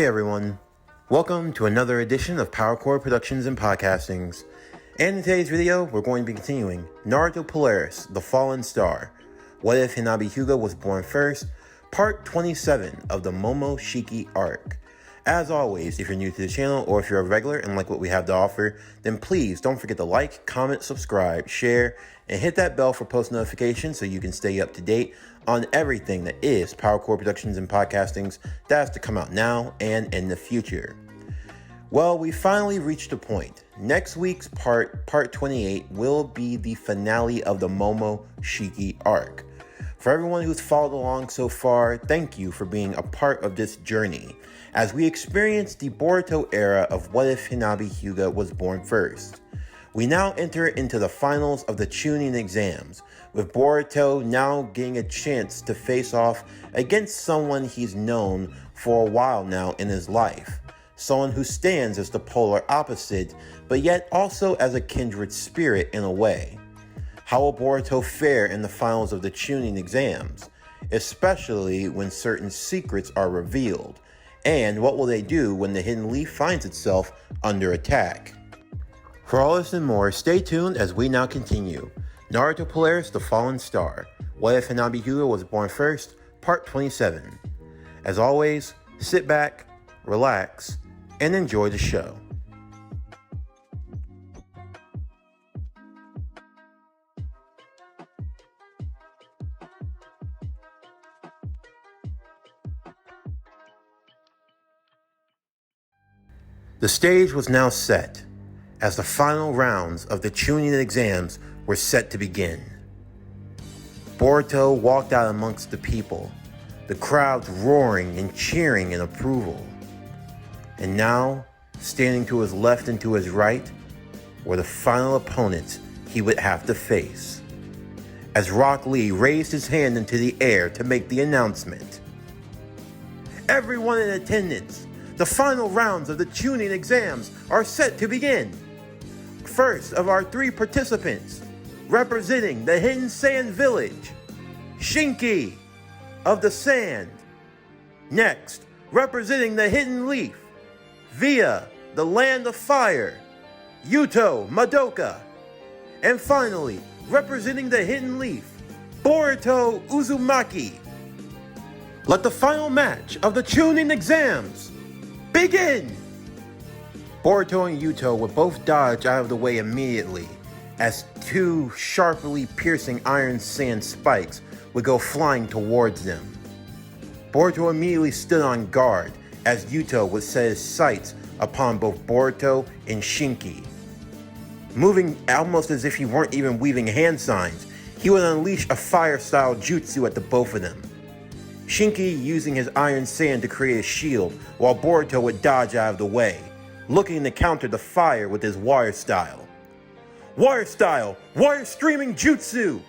Hey everyone, welcome to another edition of PowerCore Productions and Podcastings. And in today's video, we're going to be continuing Naruto Polaris, The Fallen Star. What if Hanabi Hyuga was born first? Part 27 of the Momoshiki arc. As always, if you're new to the channel or if you're a regular and like what we have to offer, then please don't forget to like, comment, subscribe, share, and hit that bell for post notifications so you can stay up to date on everything that is PowerCore Productions and Podcastings that has to come out now and in the future. Well, we finally reached a point. Next week's part 28, will be the finale of the Momoshiki arc. For everyone who's followed along so far, thank you for being a part of this journey, as we experience the Boruto era of What If Hanabi Hyuga Was Born First. We now enter into the finals of the Chunin exams, with Boruto now getting a chance to face off against someone he's known for a while now in his life. Someone who stands as the polar opposite, but yet also as a kindred spirit in a way. How will Boruto fare in the finals of the Chunin exams, especially when certain secrets are revealed? And what will they do when the Hidden Leaf finds itself under attack? For all this and more, stay tuned as we now continue. Naruto Polaris, The Fallen Star. What if Hanabi Hyuga was born first? Part 27. As always, sit back, relax, and enjoy the show. The stage was now set, as the final rounds of the Chunin exams were set to begin. Boruto walked out amongst the people, the crowds roaring and cheering in approval. And now, standing to his left and to his right, were the final opponents he would have to face. As Rock Lee raised his hand into the air to make the announcement. Everyone in attendance, the final rounds of the Chunin exams are set to begin. First of our three participants, representing the Hidden Sand Village, Shinki of the Sand. Next, representing the Hidden Leaf, via the Land of Fire, Yuto Madoka. And finally, representing the Hidden Leaf, Boruto Uzumaki. Let the final match of the Chunin exams begin! Boruto and Yuto would both dodge out of the way immediately, as two sharply piercing iron sand spikes would go flying towards them. Boruto immediately stood on guard, as Yuto would set his sights upon both Boruto and Shinki. Moving almost as if he weren't even weaving hand signs, he would unleash a fire-style jutsu at the both of them. Shinki using his iron sand to create a shield, while Boruto would dodge out of the way, looking to counter the fire with his water style. Water style! Water streaming jutsu!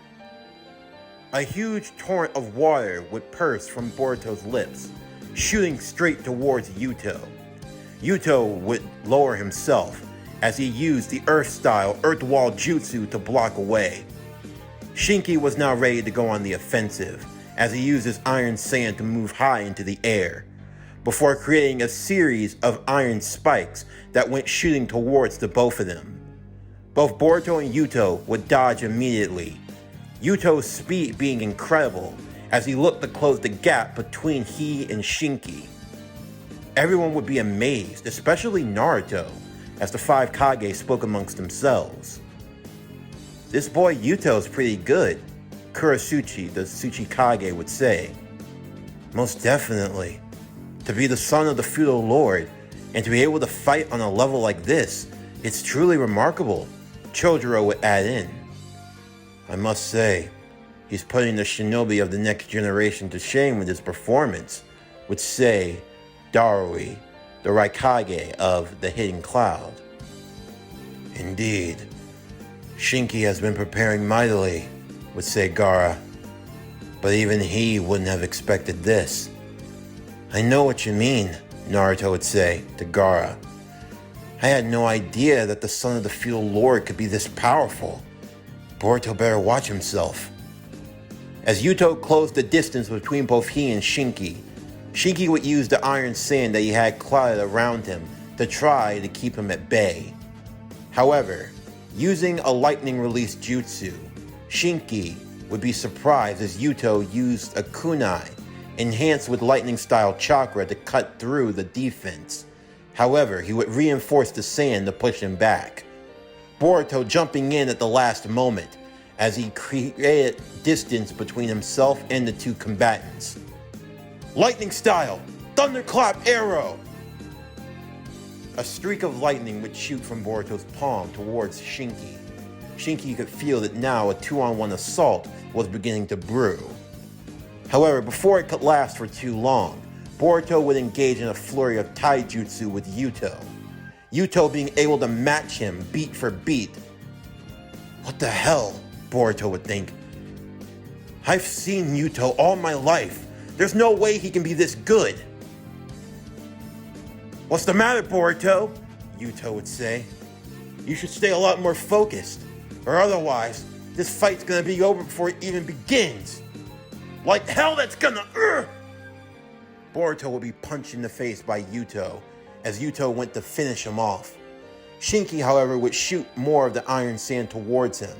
A huge torrent of water would burst from Boruto's lips, shooting straight towards Yuto. Yuto would lower himself as he used the earth-style earth wall jutsu to block away. Shinki was now ready to go on the offensive, as he used his iron sand to move high into the air, before creating a series of iron spikes that went shooting towards the both of them. Both Boruto and Yuto would dodge immediately, Yuto's speed being incredible as he looked to close the gap between he and Shinki. Everyone would be amazed, especially Naruto, as the five Kage spoke amongst themselves. This boy Yuto's pretty good, Kurasuchi, the Tsuchikage, would say. Most definitely. To be the son of the feudal lord, and to be able to fight on a level like this, it's truly remarkable, Chojuro would add in. I must say, he's putting the shinobi of the next generation to shame with his performance, would say Darui, the Raikage of the Hidden Cloud. Indeed, Shinki has been preparing mightily, would say Gaara, but even he wouldn't have expected this. I know what you mean, Naruto would say to Gaara. I had no idea that the son of the feudal lord could be this powerful. Boruto better watch himself. As Yuto closed the distance between both he and Shinki, Shinki would use the iron sand that he had clouded around him to try to keep him at bay. However, using a lightning release jutsu, Shinki would be surprised as Yuto used a kunai, enhanced with lightning style chakra, to cut through the defense. However, he would reinforce the sand to push him back. Boruto jumping in at the last moment as he created distance between himself and the two combatants. Lightning style, thunderclap arrow! A streak of lightning would shoot from Boruto's palm towards Shinki. Shinki could feel that now a 2-on-1 assault was beginning to brew. However, before it could last for too long, Boruto would engage in a flurry of taijutsu with Yuto. Yuto being able to match him beat for beat. What the hell, Boruto would think. I've seen Yuto all my life. There's no way he can be this good. What's the matter, Boruto? Yuto would say. You should stay a lot more focused, or otherwise, this fight's gonna be over before it even begins. Like hell that's gonna... Boruto would be punched in the face by Yuto, as Yuto went to finish him off. Shinki, however, would shoot more of the iron sand towards him,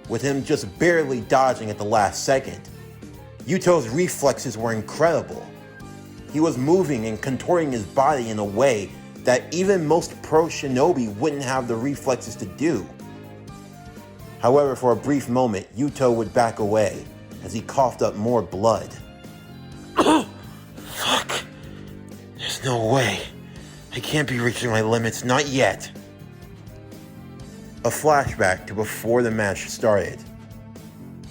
with him just barely dodging at the last second. Yuto's reflexes were incredible. He was moving and contorting his body in a way that even most pro shinobi wouldn't have the reflexes to do. However, for a brief moment, Yuto would back away as he coughed up more blood. Fuck. There's no way. I can't be reaching my limits, not yet. A flashback to before the match started.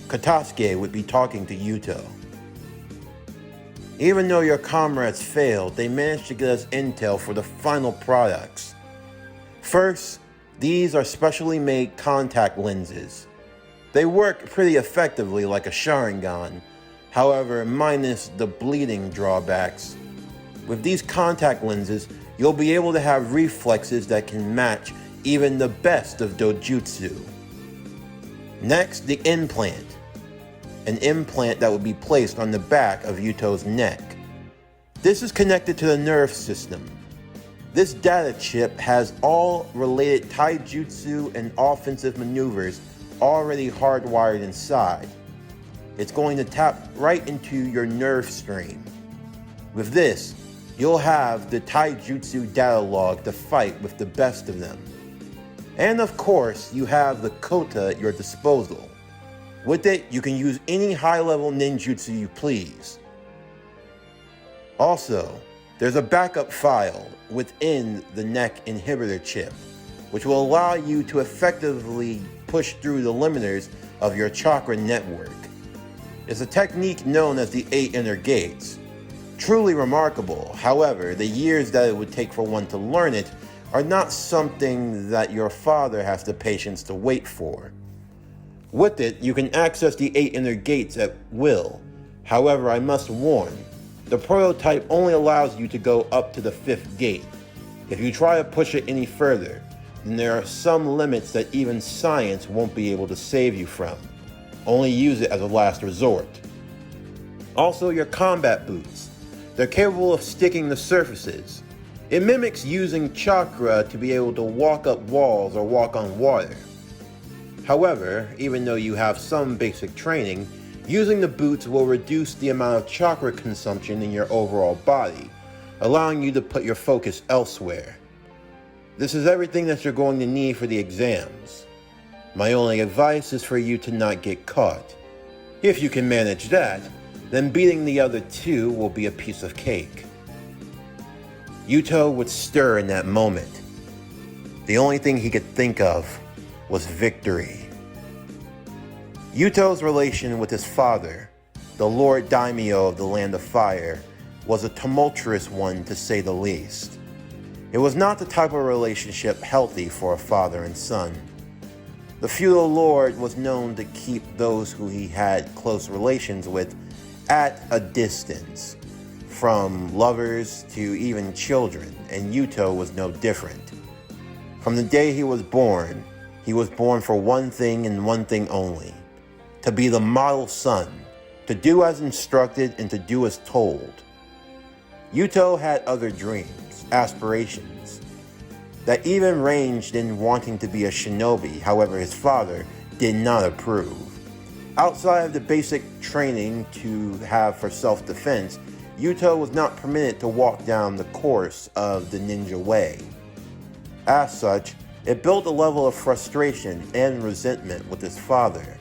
Katasuke would be talking to Yuto. Even though your comrades failed, they managed to get us intel for the final products. First, these are specially made contact lenses. They work pretty effectively like a Sharingan, however, minus the bleeding drawbacks. With these contact lenses, you'll be able to have reflexes that can match even the best of dojutsu. Next, the implant. An implant that would be placed on the back of Yuto's neck. This is connected to the nerve system. This data chip has all related taijutsu and offensive maneuvers already hardwired inside. It's going to tap right into your nerve stream. With this, you'll have the taijutsu data log to fight with the best of them. And of course, you have the kota at your disposal. With it, you can use any high-level ninjutsu you please. Also, there's a backup file within the neck inhibitor chip, which will allow you to effectively push through the limiters of your chakra network. It's a technique known as the 8 inner gates. Truly remarkable, however, the years that it would take for one to learn it are not something that your father has the patience to wait for. With it, you can access the 8 inner gates at will. However, I must warn, the prototype only allows you to go up to the 5th gate. If you try to push it any further, then there are some limits that even science won't be able to save you from. Only use it as a last resort. Also, your combat boots. They're capable of sticking to surfaces. It mimics using chakra to be able to walk up walls or walk on water. However, even though you have some basic training, using the boots will reduce the amount of chakra consumption in your overall body, allowing you to put your focus elsewhere. This is everything that you're going to need for the exams. My only advice is for you to not get caught. If you can manage that, then beating the other two will be a piece of cake. Yuto would stir in that moment. The only thing he could think of was victory. Yuto's relation with his father, the Lord Daimyo of the Land of Fire, was a tumultuous one to say the least. It was not the type of relationship healthy for a father and son. The feudal lord was known to keep those who he had close relations with at a distance, from lovers to even children, and Yuto was no different. From the day he was born for one thing and one thing only: to be the model son, to do as instructed and to do as told. Yuto had other dreams, aspirations, that even ranged in wanting to be a shinobi. However, his father did not approve. Outside of the basic training to have for self-defense, Yuto was not permitted to walk down the course of the ninja way. As such, it built a level of frustration and resentment with his father.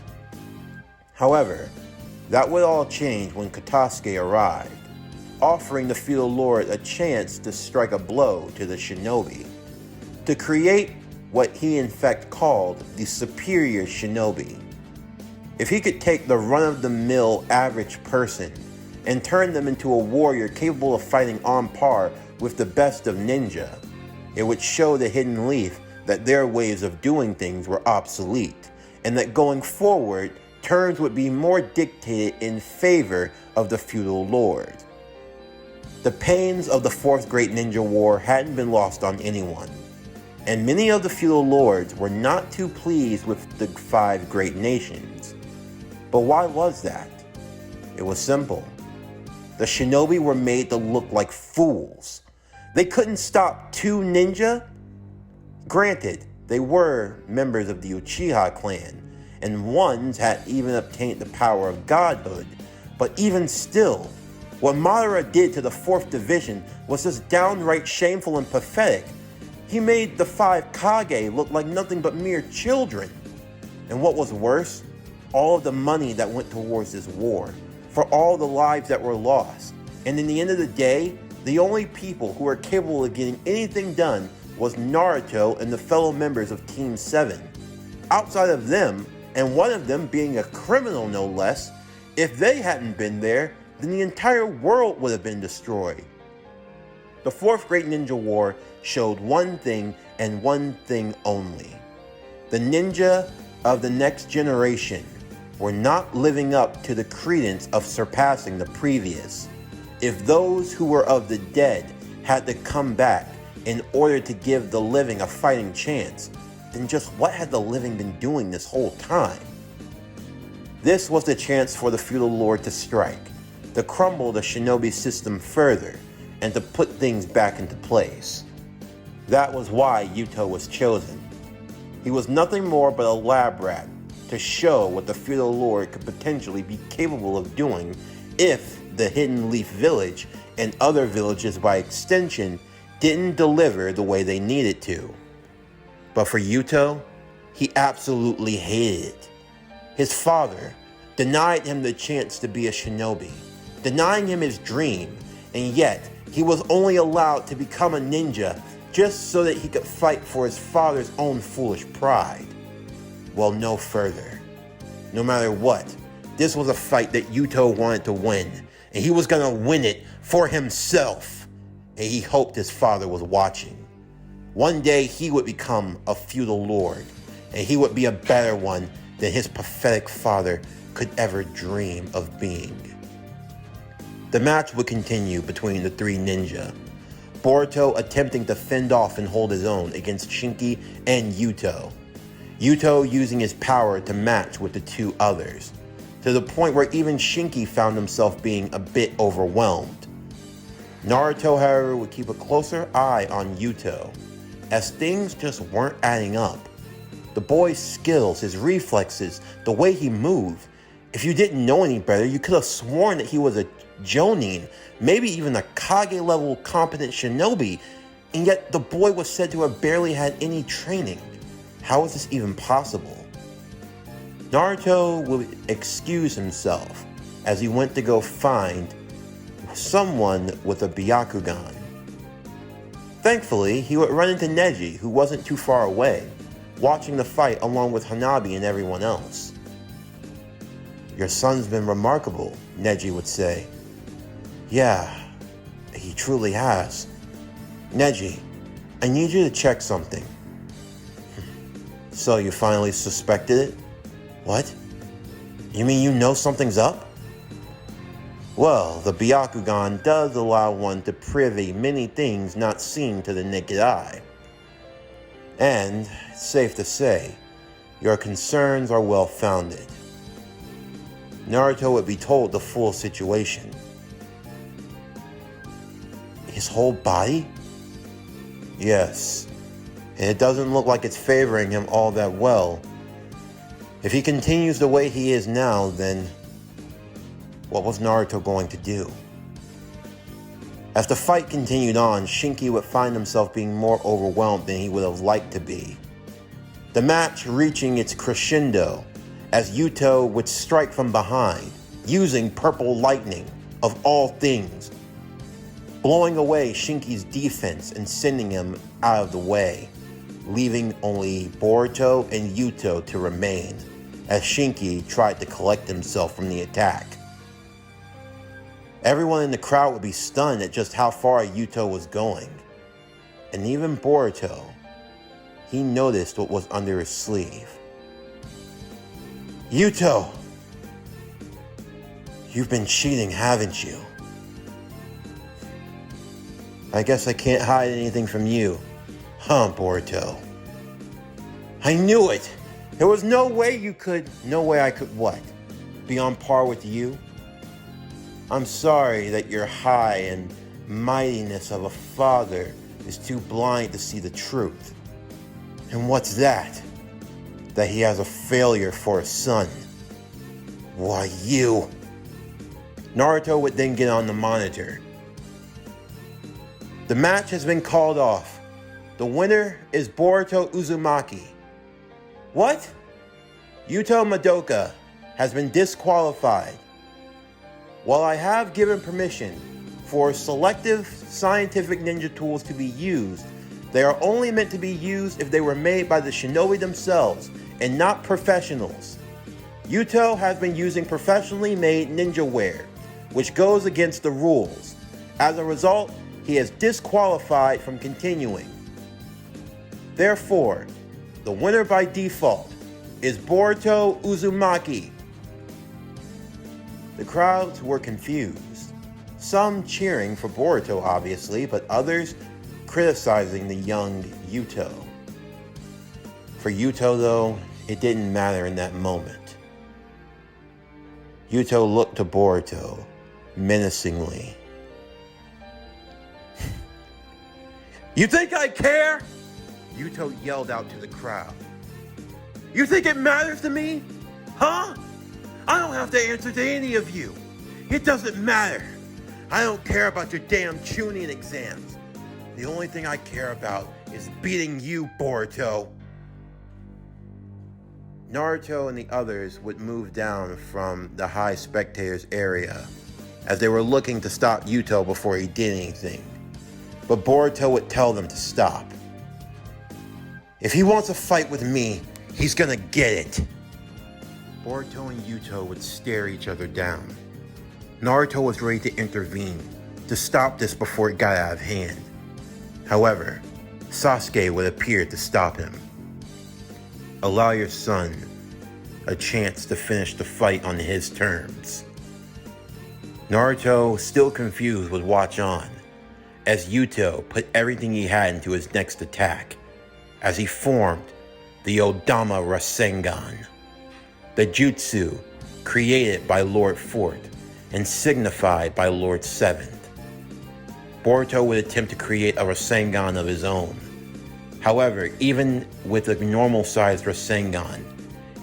However, that would all change when Katasuke arrived, offering the feudal lord a chance to strike a blow to the shinobi, to create what he in fact called the superior shinobi. If he could take the run-of-the-mill average person and turn them into a warrior capable of fighting on par with the best of ninja, it would show the Hidden Leaf that their ways of doing things were obsolete, and that going forward, terms would be more dictated in favor of the feudal lord. The pains of the Fourth Great Ninja War hadn't been lost on anyone, and many of the feudal lords were not too pleased with the 5 great nations. But why was that? It was simple. The shinobi were made to look like fools. They couldn't stop 2 ninja. Granted, they were members of the Uchiha clan, and ones had even obtained the power of godhood, but even still, what Madara did to the 4th Division was just downright shameful and pathetic. He made the 5 Kage look like nothing but mere children. And what was worse, all of the money that went towards this war, for all the lives that were lost. And in the end of the day, the only people who were capable of getting anything done was Naruto and the fellow members of Team 7. Outside of them, and one of them being a criminal no less, if they hadn't been there, then the entire world would have been destroyed. The 4th Great Ninja War showed one thing and one thing only. The ninja of the next generation were not living up to the credence of surpassing the previous. If those who were of the dead had to come back in order to give the living a fighting chance, then just what had the living been doing this whole time? This was the chance for the feudal lord to strike, to crumble the shinobi system further, and to put things back into place. That was why Yuto was chosen. He was nothing more but a lab rat to show what the feudal lord could potentially be capable of doing if the Hidden Leaf Village and other villages by extension didn't deliver the way they needed to. But for Yuto, he absolutely hated it. His father denied him the chance to be a shinobi, denying him his dream, and yet he was only allowed to become a ninja just so that he could fight for his father's own foolish pride. Well, no further. No matter what, this was a fight that Yuto wanted to win, and he was gonna win it for himself, and he hoped his father was watching. One day he would become a feudal lord, and he would be a better one than his pathetic father could ever dream of being. The match would continue between the 3 ninja, Boruto attempting to fend off and hold his own against Shinki and Yuto. Yuto using his power to match with the 2 others, to the point where even Shinki found himself being a bit overwhelmed. Naruto, however, would keep a closer eye on Yuto, as things just weren't adding up. The boy's skills, his reflexes, the way he moved. If you didn't know any better, you could have sworn that he was a Jonin, maybe even a Kage-level competent shinobi, and yet the boy was said to have barely had any training. How is this even possible? Naruto would excuse himself as he went to go find someone with a Byakugan. Thankfully, he would run into Neji, who wasn't too far away, watching the fight along with Hanabi and everyone else. "Your son's been remarkable," Neji would say. "Yeah, he truly has. Neji, I need you to check something." "So you finally suspected it?" "What? You mean you know something's up?" "Well, the Byakugan does allow one to privy many things not seen to the naked eye. And, it's safe to say, your concerns are well-founded." Naruto would be told the full situation. His whole body? Yes, and it doesn't look like it's favoring him all that well. If he continues the way he is now, then what was Naruto going to do? As the fight continued on, Shinki would find himself being more overwhelmed than he would have liked to be. The match reaching its crescendo as Yuto would strike from behind, using purple lightning of all things, blowing away Shinki's defense and sending him out of the way, leaving only Boruto and Yuto to remain, as Shinki tried to collect himself from the attack. Everyone in the crowd would be stunned at just how far Yuto was going. And even Boruto, he noticed what was under his sleeve. Yuto! You've been cheating, haven't you? I guess I can't hide anything from you, huh, Boruto? I knew it! There was no way I could what? Be on par with you? I'm sorry that your high and mightiness of a father is too blind to see the truth. And what's that? That he has a failure for a son. Why, you... Naruto would then get on the monitor. The match has been called off. The winner is Boruto Uzumaki. What? Yuto Madoka has been disqualified. While I have given permission for selective scientific ninja tools to be used, they are only meant to be used if they were made by the shinobi themselves and not professionals. Yuto has been using professionally made ninja wear, which goes against the rules. As a result, he is disqualified from continuing. Therefore, the winner by default is Boruto Uzumaki. The crowds were confused, some cheering for Boruto obviously, but others criticizing the young Yuto. For Yuto though, it didn't matter in that moment. Yuto looked to Boruto menacingly. You think I care? Yuto yelled out to the crowd. You think it matters to me? Huh? I don't have to answer to any of you. It doesn't matter. I don't care about your damn Chunin exams. The only thing I care about is beating you, Boruto. Naruto and the others would move down from the high spectators area as they were looking to stop Yuto before he did anything. But Boruto would tell them to stop. If he wants a fight with me, he's gonna get it. Boruto and Yuto would stare each other down. Naruto was ready to intervene, to stop this before it got out of hand. However, Sasuke would appear to stop him. Allow your son a chance to finish the fight on his terms. Naruto, still confused, would watch on as Yuto put everything he had into his next attack, as he formed the Odama Rasengan, the jutsu created by Lord Fourth and signified by Lord Seventh. Boruto would attempt to create a Rasengan of his own. However, even with a normal-sized Rasengan,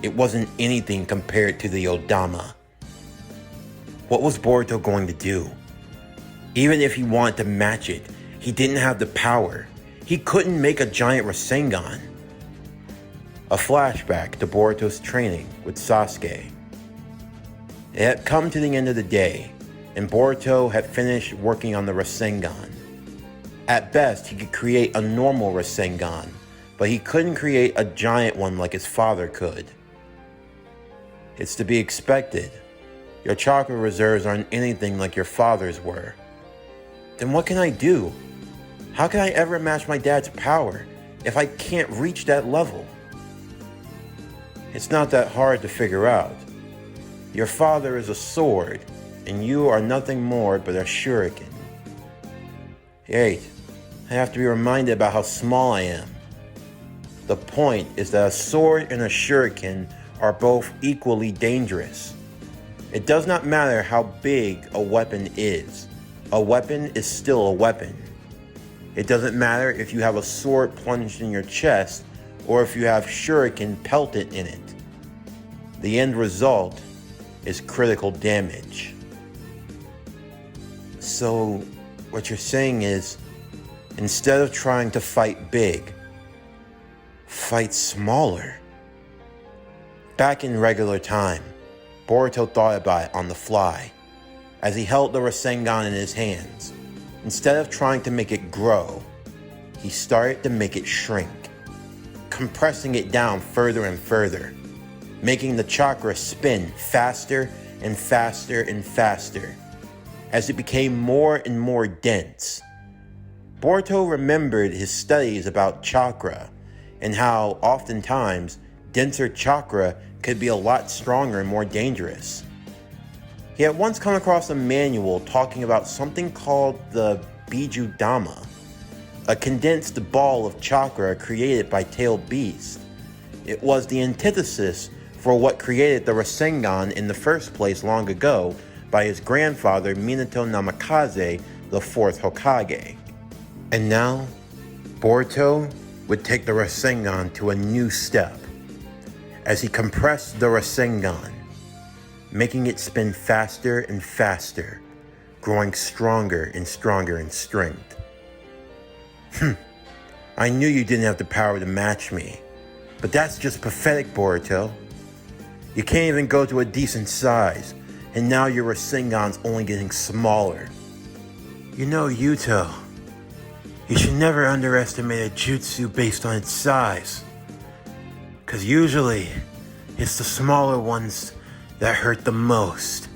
it wasn't anything compared to the Odama. What was Boruto going to do? Even if he wanted to match it, he didn't have the power. He couldn't make a giant Rasengan. A flashback to Boruto's training with Sasuke. It had come to the end of the day, and Boruto had finished working on the Rasengan. At best, he could create a normal Rasengan, but he couldn't create a giant one like his father could. It's to be expected. Your chakra reserves aren't anything like your father's were. Then what can I do? How can I ever match my dad's power if I can't reach that level? It's not that hard to figure out. Your father is a sword, and you are nothing more but a shuriken. Hey, I have to be reminded about how small I am. The point is that a sword and a shuriken are both equally dangerous. It does not matter how big a weapon is still a weapon. It doesn't matter if you have a sword plunged in your chest or if you have shuriken pelted in it. The end result is critical damage. So, what you're saying is, instead of trying to fight big, fight smaller. Back in regular time, Boruto thought about it on the fly, as he held the Rasengan in his hands. Instead of trying to make it grow, he started to make it shrink, compressing it down further and further, making the chakra spin faster and faster and faster, as it became more and more dense. Boruto remembered his studies about chakra and how oftentimes denser chakra could be a lot stronger and more dangerous. He had once come across a manual talking about something called the Bijudama, a condensed ball of chakra created by tailed beasts. It was the antithesis for what created the Rasengan in the first place long ago by his grandfather Minato Namikaze, the fourth Hokage. And now, Boruto would take the Rasengan to a new step, as he compressed the Rasengan, making it spin faster and faster, growing stronger and stronger in strength. I knew you didn't have the power to match me, but that's just pathetic, Boruto. You can't even go to a decent size, and now your Rasengan's only getting smaller. You know, Yuto, you should never underestimate a jutsu based on its size, 'cause usually it's the smaller ones that hurt the most.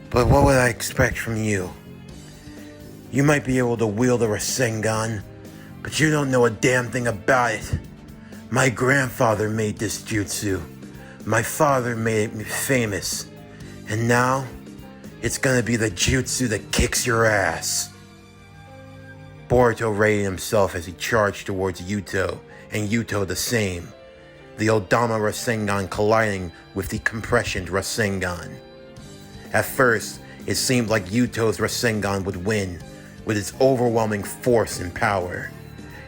But what would I expect from you? You might be able to wield a Rasengan, but you don't know a damn thing about it. My grandfather made this jutsu. My father made me famous. And now, it's gonna be the jutsu that kicks your ass. Boruto rated himself as he charged towards Yuto, and Yuto the same. The Odama Rasengan colliding with the compressioned Rasengan. At first, it seemed like Yuto's Rasengan would win, with its overwhelming force and power.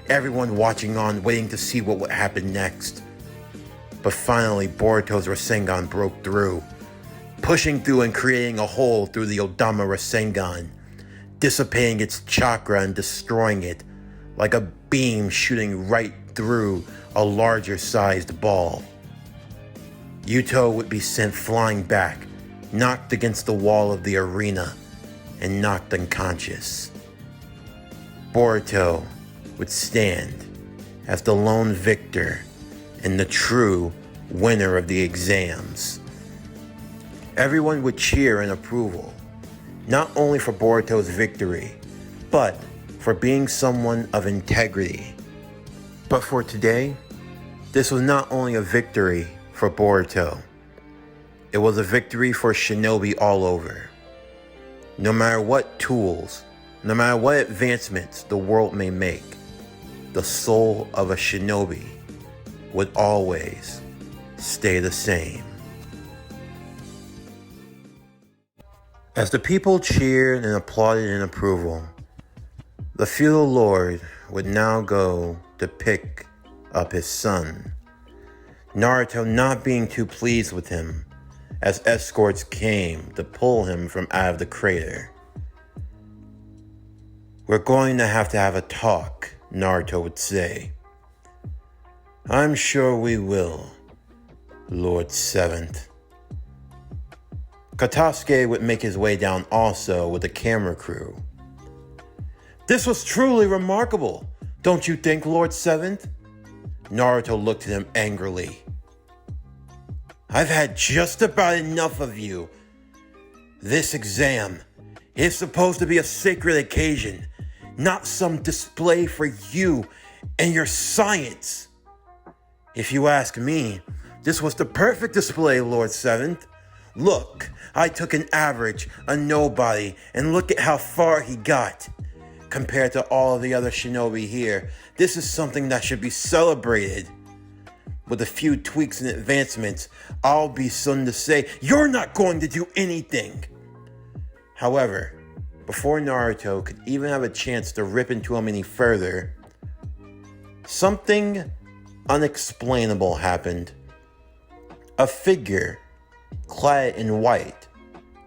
Everyone watching on, waiting to see what would happen next. But finally, Boruto's Rasengan broke through, pushing through and creating a hole through the Odama Rasengan, dissipating its chakra and destroying it, like a beam shooting right through a larger sized ball. Yuto would be sent flying back, knocked against the wall of the arena, and knocked unconscious. Boruto would stand as the lone victor and the true winner of the exams. Everyone would cheer in approval, not only for Boruto's victory, but for being someone of integrity. But for today, this was not only a victory for Boruto, it was a victory for shinobi all over. No matter what tools, no matter what advancements the world may make, the soul of a shinobi would always stay the same. As the people cheered and applauded in approval, the feudal lord would now go to pick up his son, Naruto not being too pleased with him, as escorts came to pull him from out of the crater. "We're going to have a talk," Naruto would say. "I'm sure we will, Lord Seventh." Katasuke would make his way down also with the camera crew. "This was truly remarkable, don't you think, Lord Seventh?" Naruto looked at him angrily. "I've had just about enough of you. This exam is supposed to be a sacred occasion, not some display for you and your science. If you ask me, this was the perfect display, Lord Seventh. Look, I took an average, a nobody, and look at how far he got. Compared to all of the other shinobi here, this is something that should be celebrated. With a few tweaks and advancements, I'll be soon to say, you're not going to do anything." However, before Naruto could even have a chance to rip into him any further, something unexplainable happened. A figure clad in white,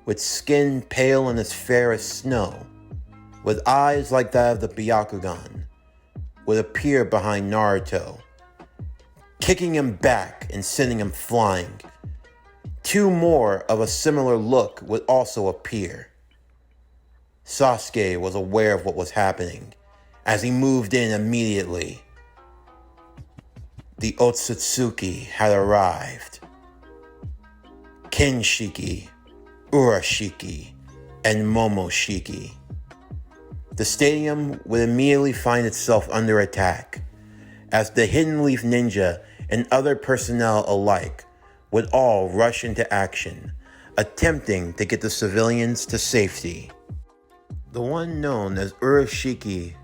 with skin pale and as fair as snow, with eyes like that of the Byakugan, would appear behind Naruto, kicking him back and sending him flying. Two more of a similar look would also appear. Sasuke was aware of what was happening as he moved in immediately. The Otsutsuki had arrived. Kinshiki, Urashiki, and Momoshiki. The stadium would immediately find itself under attack, as the Hidden Leaf Ninja and other personnel alike would all rush into action, attempting to get the civilians to safety. The one known as Urashiki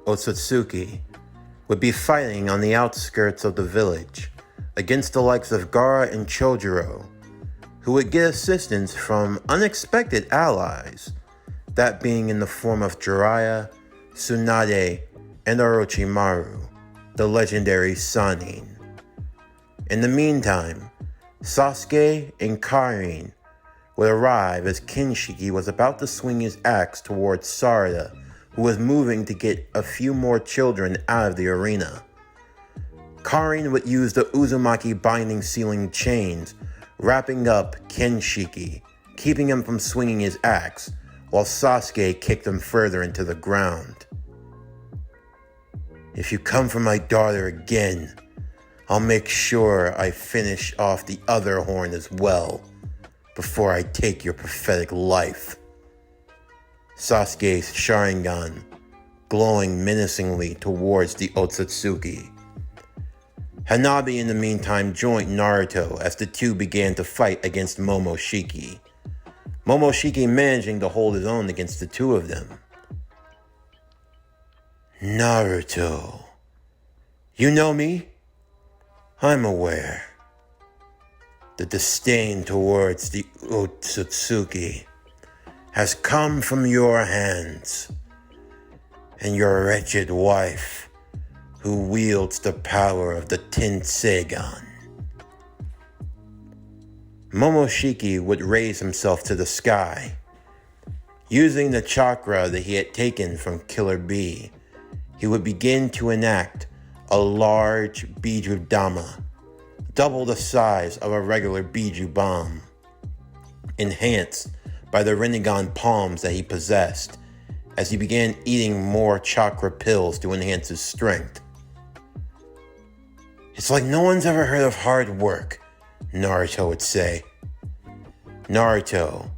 Otsutsuki would be fighting on the outskirts of the village against the likes of Gaara and Chojuro, who would get assistance from unexpected allies, that being in the form of Jiraiya, Tsunade, and Orochimaru, the legendary Sannin. In the meantime, Sasuke and Karin would arrive as Kinshiki was about to swing his axe towards Sarada, who was moving to get a few more children out of the arena. Karin would use the Uzumaki binding sealing chains, wrapping up Kinshiki, keeping him from swinging his axe, while Sasuke kicked him further into the ground. If you come for my daughter again, I'll make sure I finish off the other horn as well, before I take your pathetic life. Sasuke's Sharingan glowing menacingly towards the Otsutsuki. Hanabi in the meantime joined Naruto as the two began to fight against Momoshiki. Momoshiki managing to hold his own against the two of them. Naruto, you know me? I'm aware. The disdain towards the Otsutsuki has come from your hands and your wretched wife, who wields the power of the Tenseigan. Momoshiki would raise himself to the sky. Using the chakra that he had taken from Killer Bee, he would begin to enact a large Biju Dama, double the size of a regular Biju bomb, enhanced by the Rinnegan palms that he possessed, as he began eating more chakra pills to enhance his strength. It's like no one's ever heard of hard work, Naruto would say. Naruto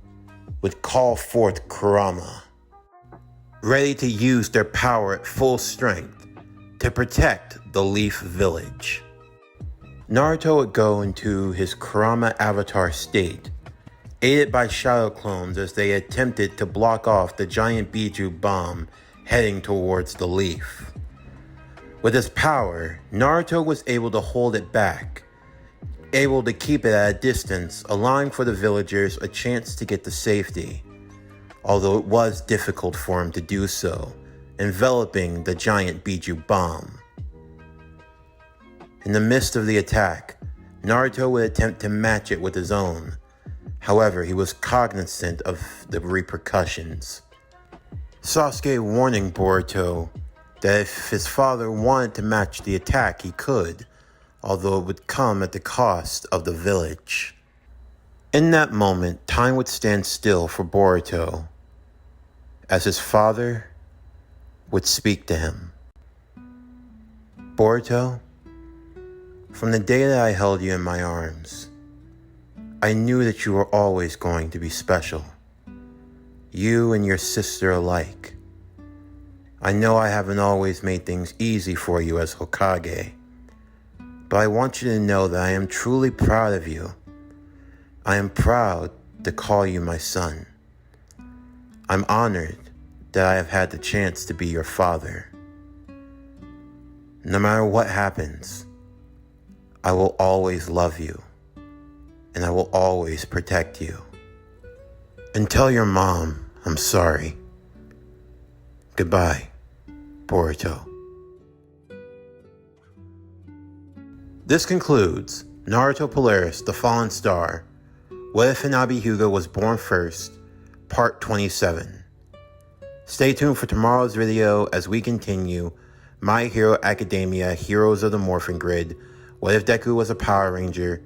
would call forth Kurama, ready to use their power at full strength to protect the Leaf Village. Naruto would go into his Kurama avatar state, aided by shadow clones as they attempted to block off the giant Biju bomb heading towards the Leaf. With his power, Naruto was able to hold it back, able to keep it at a distance, allowing for the villagers a chance to get to safety, although it was difficult for him to do so, enveloping the giant Biju bomb. In the midst of the attack, Naruto would attempt to match it with his own. However, he was cognizant of the repercussions. Sasuke warning Boruto that if his father wanted to match the attack, he could, although it would come at the cost of the village. In that moment, time would stand still for Boruto, as his father would speak to him. Boruto, from the day that I held you in my arms, I knew that you were always going to be special. You and your sister alike. I know I haven't always made things easy for you as Hokage, but I want you to know that I am truly proud of you. I am proud to call you my son. I'm honored that I have had the chance to be your father. No matter what happens, I will always love you, and I will always protect you. And tell your mom I'm sorry. Goodbye, Boruto. This concludes Naruto Polaris, The Fallen Star. What if Hanabi Hyuga was born first? Part 27. Stay tuned for tomorrow's video as we continue My Hero Academia Heroes of the Morphin Grid. What if Deku was a Power Ranger?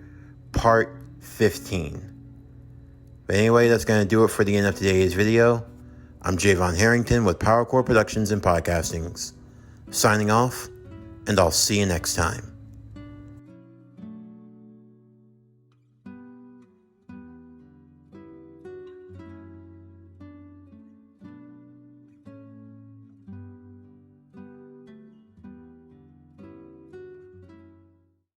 Part 15. But anyway, that's going to do it for the end of today's video. I'm Javon Harrington with PowerCore Productions and Podcastings. Signing off, and I'll see you next time.